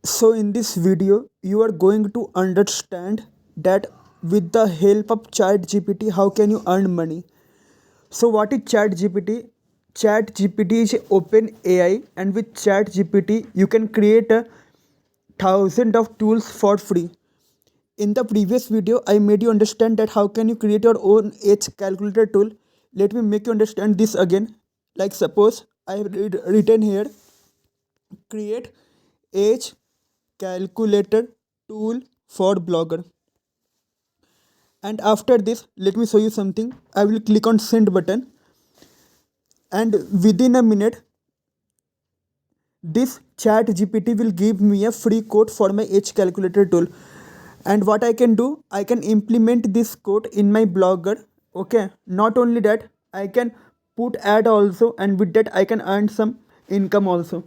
So in this video, you are going to understand that with the help of ChatGPT, how can you earn money? So what is ChatGPT? ChatGPT is open AI, and with ChatGPT, you can create a thousand of tools for free. In the previous video, I made you understand that how can you create your own age calculator tool. Let me make you understand this again. Like suppose I have written here, create age calculator tool for blogger, and after this let me show you something. I will click on send button, and within a minute this chat gpt will give me a free code for my age calculator tool. And what I can do, I can implement this code in my blogger. Okay, not only that, I can put ad also, and with that I can earn some income also.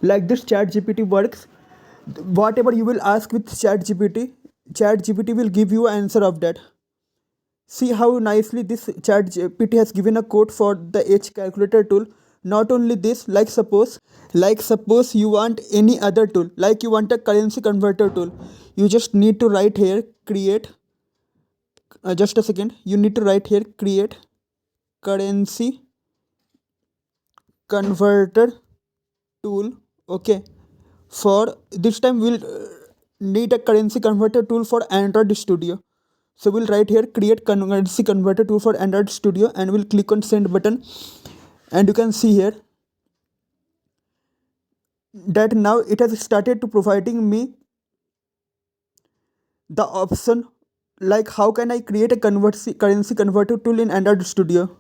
Like this chat gpt works. Whatever you will ask with chat gpt will give you answer of that. See how nicely this chat GPT has given a code for the age calculator tool. Not only this, like suppose you want any other tool, like you want a currency converter tool, you just need to write here create, just a second, you need to write here create currency converter tool. Okay, for this time we'll need a currency converter tool for Android Studio. So we'll write here create currency converter tool for Android Studio, and we'll click on send button. And you can see here that now it has started to providing me the option like how can I create a currency converter tool in Android Studio.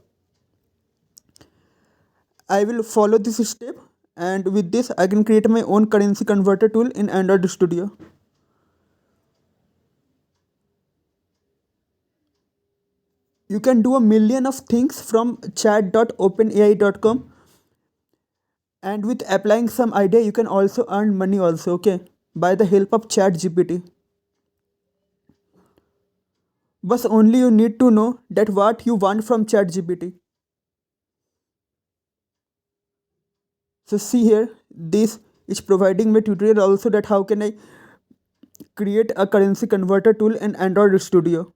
I will follow this step, and with this I can create my own currency converter tool in Android Studio. You can do a million of things from chat.openai.com, and with applying some idea you can also earn money also. Okay, by the help of chat gpt. But only you need to know that what you want from chat gpt. So see here, this is providing me tutorial also that how can I create a currency converter tool in Android Studio.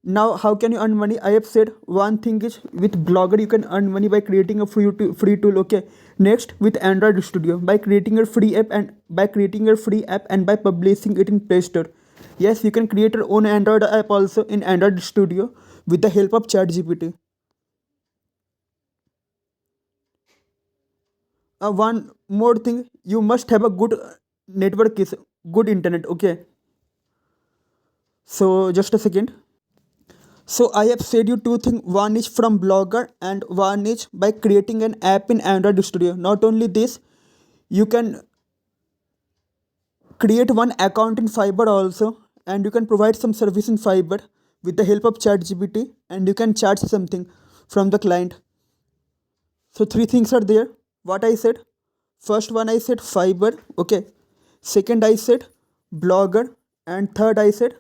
Now how can you earn money? I have said one thing is with blogger you can earn money by creating a free tool. Okay, next with Android Studio by creating a free app, and by publishing it in Play Store. Yes, you can create your own Android app also in Android Studio with the help of ChatGPT. One more thing, you must have a good network, is good internet. Okay, so just a second. So I have said you two things. One is from Blogger, and one is by creating an app in Android Studio. Not only this, you can create one account in Fiverr also, and you can provide some service in Fiverr with the help of ChatGPT, and you can charge something from the client. So three things are there. What I said? First one I said Fiverr. Okay. Second I said Blogger, and third I said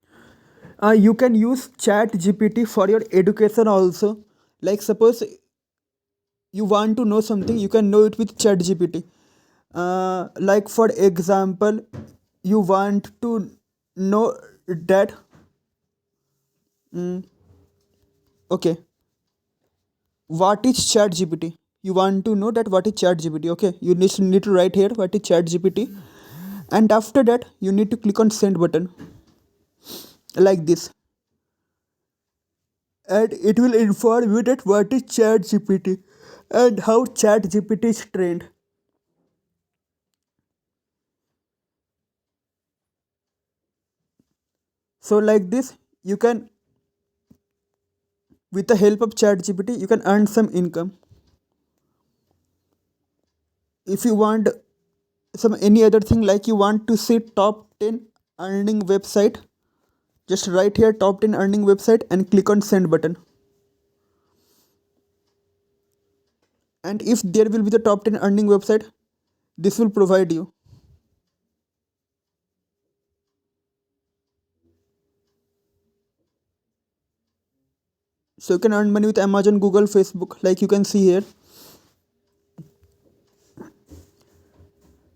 you can use chat gpt for your education also. Like suppose you want to know something, you can know it with chat gpt. Like for example, you want to know that okay, what is chat gpt, you want to know that what is chat gpt. Okay, you need to write here what is chat gpt, and after that you need to click on send button like this, and it will inform you that what is ChatGPT and how ChatGPT is trained. So like this, you can, with the help of ChatGPT, you can earn some income. If you want some any other thing, like you want to see top 10 earning website, just write here top 10 earning website and click on send button. And if there will be the top 10 earning website, this will provide you. So you can earn money with Amazon, Google, Facebook, like you can see here.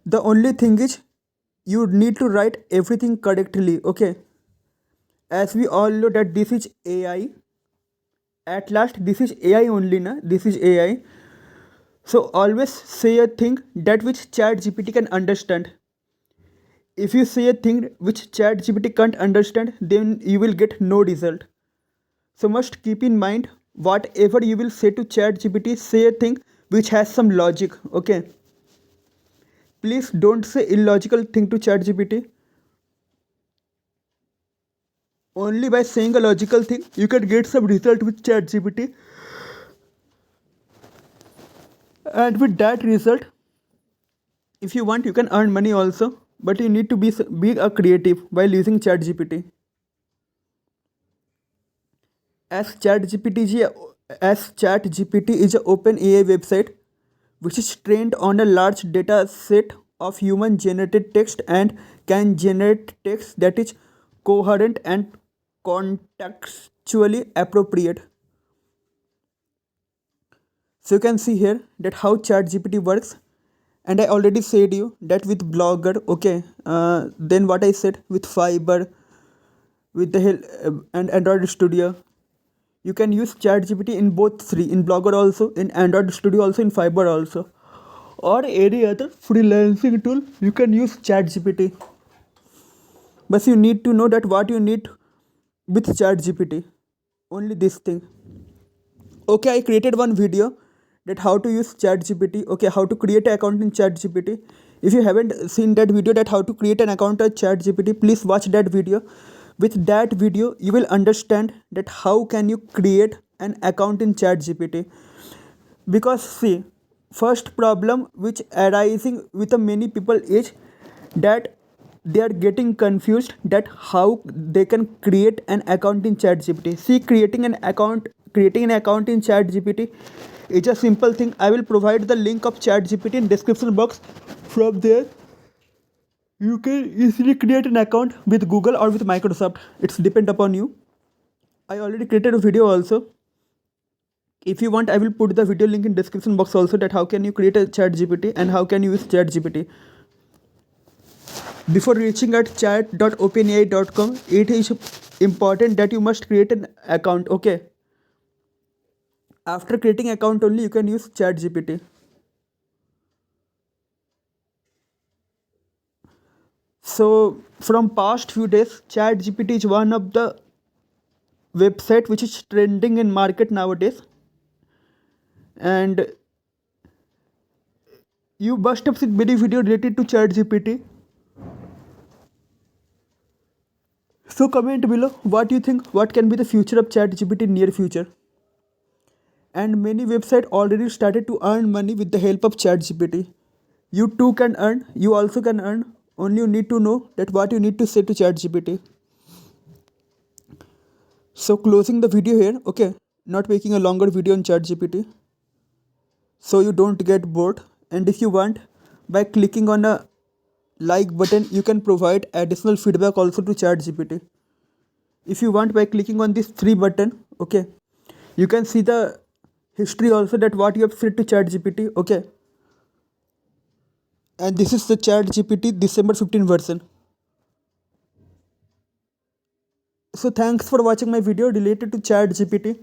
The only thing is you need to write everything correctly, okay? As we all know that this is AI. At last, this is AI only, na? This is AI. So always say a thing that which ChatGPT can understand. If you say a thing which ChatGPT can't understand, then you will get no result. So must keep in mind whatever you will say to ChatGPT, say a thing which has some logic, okay? Please don't say illogical thing to ChatGPT. Only by saying a logical thing you can get some result with ChatGPT, and with that result, if you want, you can earn money also. But you need to be a creative while using ChatGPT. As ChatGPT is as ChatGPT is an open AI website which is trained on a large data set of human generated text and can generate text that is coherent and contextually appropriate. So you can see here that how ChatGPT works, and I already said you that with Blogger, okay. Then what I said with Fiber, with the help and Android Studio, you can use ChatGPT in both three, in Blogger also, in Android Studio also, in Fiber also, or any other freelancing tool. You can use ChatGPT, but you need to know that what you need with ChatGPT. Only this thing. Okay, I created one video that how to use ChatGPT. Okay, how to create an account in ChatGPT. If you haven't seen that video that how to create an account at ChatGPT, please watch that video. With that video, you will understand that how can you create an account in ChatGPT. Because see, first problem which arising with the many people is that they are getting confused that how they can create an account in ChatGPT. See, creating an account in ChatGPT is a simple thing. I will provide the link of ChatGPT in description box. From there you can easily create an account with Google or with Microsoft. It's depend upon you. I already created a video also. If you want, I will put the video link in description box also, that how can you create a ChatGPT and how can you use ChatGPT. Before reaching at chat.openai.com, it is important that you must create an account, okay? After creating account only you can use ChatGPT. So from past few days, ChatGPT is one of the website which is trending in market nowadays, and you must have seen many video related to ChatGPT. So comment below what you think, what can be the future of ChatGPT in near future. And many websites already started to earn money with the help of ChatGPT. You too can earn, you also can earn. Only you need to know that what you need to say to ChatGPT. So closing the video here, okay? Not making a longer video on ChatGPT, so you don't get bored. And if you want, by clicking on a like button, you can provide additional feedback also to ChatGPT. If you want, by clicking on this three button, okay, you can see the history also, that what you have said to ChatGPT, okay. And this is the ChatGPT December 15 version. So thanks for watching my video related to ChatGPT.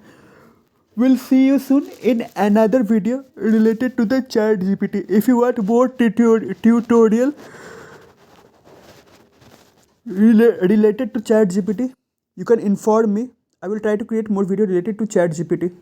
We'll see you soon in another video related to the ChatGPT. If you want more tutorial related to ChatGPT, you can inform me. I will try to create more video related to ChatGPT.